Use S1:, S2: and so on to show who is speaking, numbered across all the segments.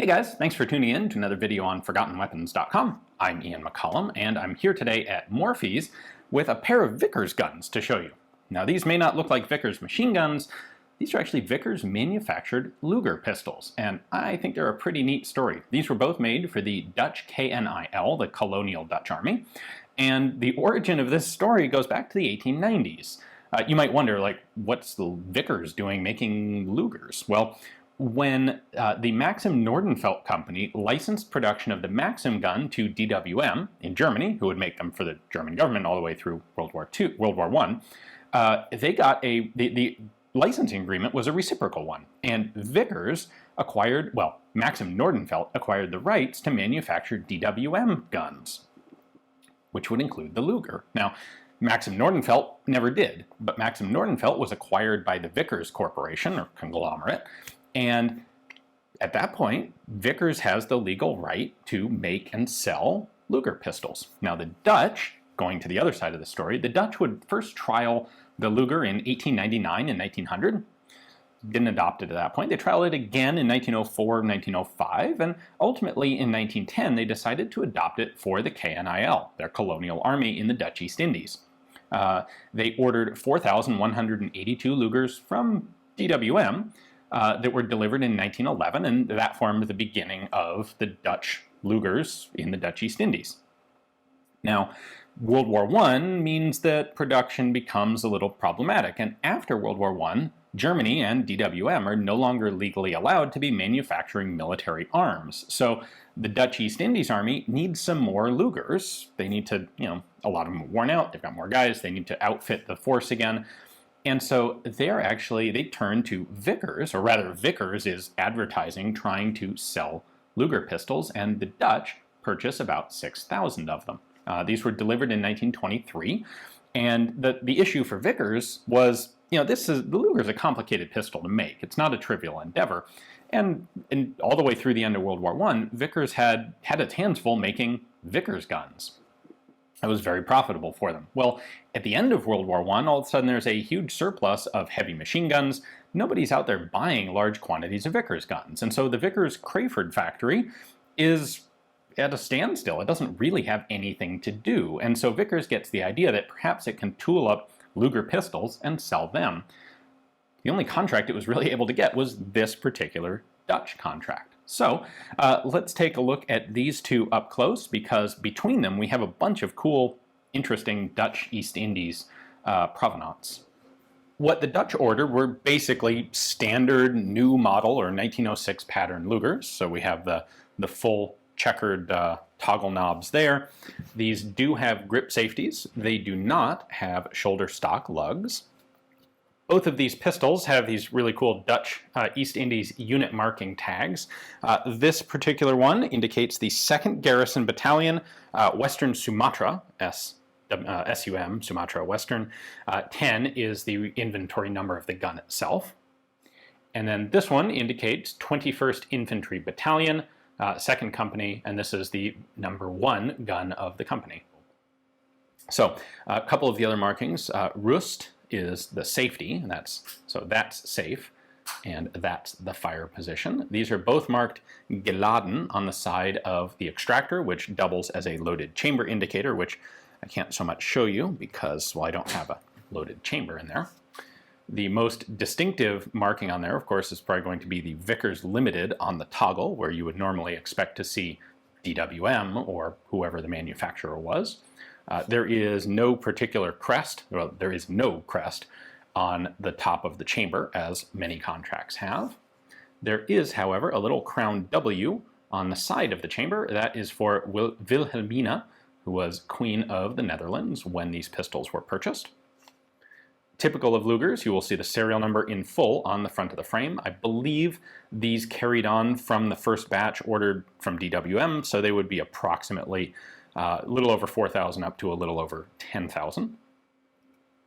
S1: Hey guys, thanks for tuning in to another video on ForgottenWeapons.com. I'm Ian McCollum, and I'm here today at Morphy's with a pair of Vickers guns to show you. Now these may not look like Vickers machine guns, these are actually Vickers manufactured Luger pistols, and I think they're a pretty neat story. These were both made for the Dutch KNIL, the Colonial Dutch Army, and the origin of this story goes back to the 1890s. You might wonder, like, what's the Vickers doing making Lugers? Well, when the Maxim Nordenfeldt company licensed production of the Maxim gun to DWM in Germany, who would make them for the German government all the way through World War I, they got the licensing agreement was a reciprocal one, and Vickers acquired, well, Maxim Nordenfeldt acquired the rights to manufacture DWM guns, which would include the Luger. Now, Maxim Nordenfeldt never did, but Maxim Nordenfeldt was acquired by the Vickers Corporation, or conglomerate, and at that point, Vickers has the legal right to make and sell Luger pistols. Now the Dutch, going to the other side of the story, the Dutch would first trial the Luger in 1899 and 1900. Didn't adopt it at that point. They trialed it again in 1904 and 1905, and ultimately in 1910 they decided to adopt it for the KNIL, their colonial army in the Dutch East Indies. They ordered 4,182 Lugers from DWM, that were delivered in 1911, and that formed the beginning of the Dutch Lugers in the Dutch East Indies. Now, World War I means that production becomes a little problematic, and after World War I, Germany and DWM are no longer legally allowed to be manufacturing military arms. So the Dutch East Indies Army needs some more Lugers. They need to, a lot of them are worn out, they've got more guys, they need to outfit the force again. And so they turn to Vickers, or rather Vickers is advertising trying to sell Luger pistols, and the Dutch purchase about 6,000 of them. These were delivered in 1923, and the issue for Vickers was, the Luger is a complicated pistol to make. It's not a trivial endeavor. And all the way through the end of World War I, Vickers had its hands full making Vickers guns. It was very profitable for them. Well, at the end of World War I, all of a sudden there's a huge surplus of heavy machine guns. Nobody's out there buying large quantities of Vickers guns. And so the Vickers Crayford factory is at a standstill. It doesn't really have anything to do. And so Vickers gets the idea that perhaps it can tool up Luger pistols and sell them. The only contract it was really able to get was this particular Dutch contract. So let's take a look at these two up close, because between them we have a bunch of cool, interesting Dutch East Indies provenance. What the Dutch ordered were basically standard new model or 1906 pattern Lugers. So we have the full checkered toggle knobs there. These do have grip safeties. They do not have shoulder stock lugs. Both of these pistols have these really cool Dutch East Indies unit marking tags. This particular one indicates the 2nd Garrison Battalion, Western Sumatra, SUM, Sumatra Western. 10 is the inventory number of the gun itself. And then this one indicates 21st Infantry Battalion, 2nd Company, and this is the number 1 gun of the company. So a couple of the other markings, Rust is the safety, and that's safe, and that's the fire position. These are both marked geladen on the side of the extractor, which doubles as a loaded chamber indicator, which I can't so much show you because, well, I don't have a loaded chamber in there. The most distinctive marking on there, of course, is probably going to be the Vickers Limited on the toggle, where you would normally expect to see DWM or whoever the manufacturer was. There is no particular crest, well, there is no crest on the top of the chamber, as many contracts have. There is, however, a little crown W on the side of the chamber. That is for Wilhelmina, who was Queen of the Netherlands when these pistols were purchased. Typical of Lugers, you will see the serial number in full on the front of the frame. I believe these carried on from the first batch ordered from DWM, so they would be approximately a little over 4,000 up to a little over 10,000.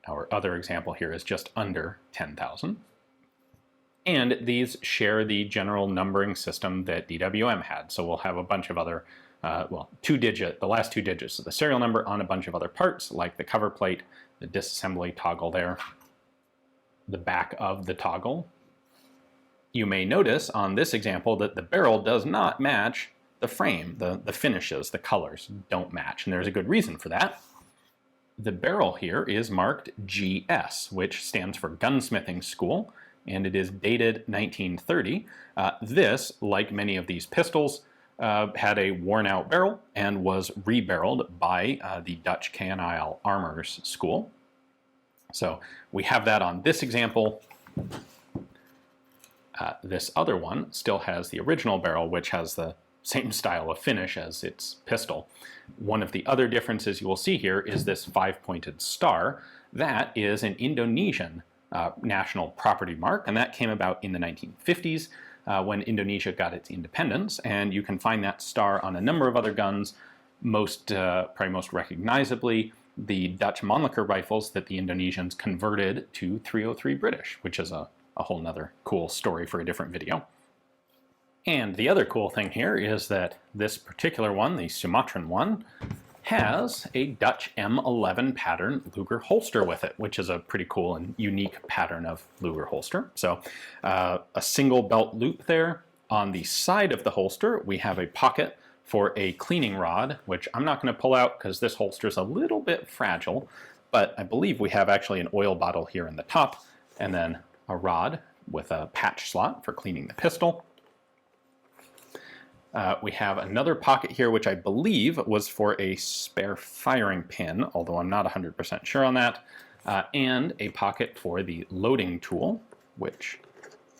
S1: Our other example here is just under 10,000. And these share the general numbering system that DWM had. So we'll have a bunch of other, the last 2 digits of the serial number on a bunch of other parts, like the cover plate, the disassembly toggle there, the back of the toggle, You may notice on this example that the barrel does not match the frame. The finishes, the colors don't match, and there's a good reason for that. The barrel here is marked GS, which stands for Gunsmithing School, and it is dated 1930. This, like many of these pistols, had a worn-out barrel and was rebarreled by the Dutch K&IL Armors School. So we have that on this example. This other one still has the original barrel, which has the same style of finish as its pistol. One of the other differences you will see here is this 5-pointed star. That is an Indonesian national property mark, and that came about in the 1950s when Indonesia got its independence, and you can find that star on a number of other guns, probably most recognizably the Dutch Mannlicher rifles that the Indonesians converted to .303 British, which is a whole nother cool story for a different video. And the other cool thing here is that this particular one, the Sumatran one, has a Dutch M11 pattern Luger holster with it, which is a pretty cool and unique pattern of Luger holster. So a single belt loop there. On the side of the holster, we have a pocket for a cleaning rod, which I'm not going to pull out because this holster is a little bit fragile, but I believe we have actually an oil bottle here in the top, and then a rod with a patch slot for cleaning the pistol. We have another pocket here, which I believe was for a spare firing pin, although I'm not 100% sure on that, and a pocket for the loading tool, which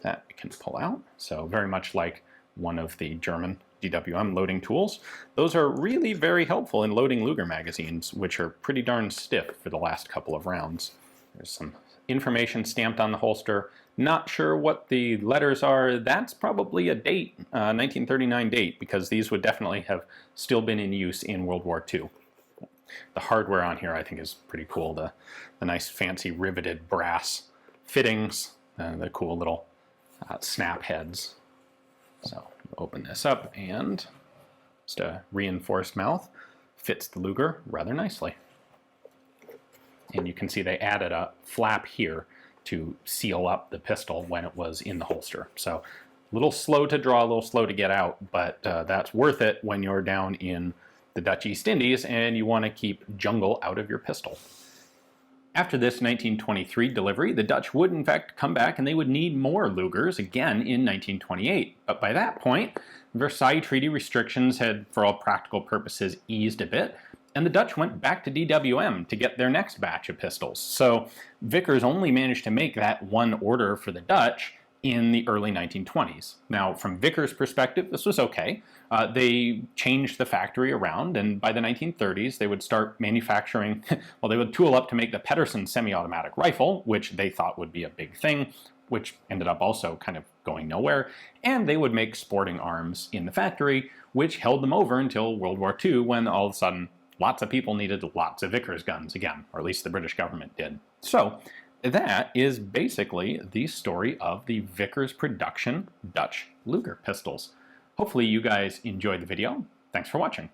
S1: that we can pull out. So very much like one of the German DWM loading tools. Those are really very helpful in loading Luger magazines, which are pretty darn stiff for the last couple of rounds. There's some information stamped on the holster. Not sure what the letters are. That's probably a date, 1939 date, because these would definitely have still been in use in World War II. The hardware on here I think is pretty cool. The nice fancy riveted brass fittings, the cool little snap heads. So open this up, and just a reinforced mouth. Fits the Luger rather nicely. And you can see they added a flap here to seal up the pistol when it was in the holster. So a little slow to draw, a little slow to get out, but that's worth it when you're down in the Dutch East Indies and you want to keep jungle out of your pistol. After this 1923 delivery, the Dutch would in fact come back and they would need more Lugers again in 1928. But by that point, Versailles Treaty restrictions had, for all practical purposes, eased a bit, and the Dutch went back to DWM to get their next batch of pistols. So Vickers only managed to make that one order for the Dutch in the early 1920s. Now, from Vickers' perspective, this was okay. They changed the factory around, and by the 1930s, they would start manufacturing, well, they would tool up to make the Pedersen semi-automatic rifle, which they thought would be a big thing, which ended up also kind of going nowhere, and they would make sporting arms in the factory, which held them over until World War II, when all of a sudden, lots of people needed lots of Vickers guns again, or at least the British government did. So that is basically the story of the Vickers production Dutch Luger pistols. Hopefully you guys enjoyed the video. Thanks for watching.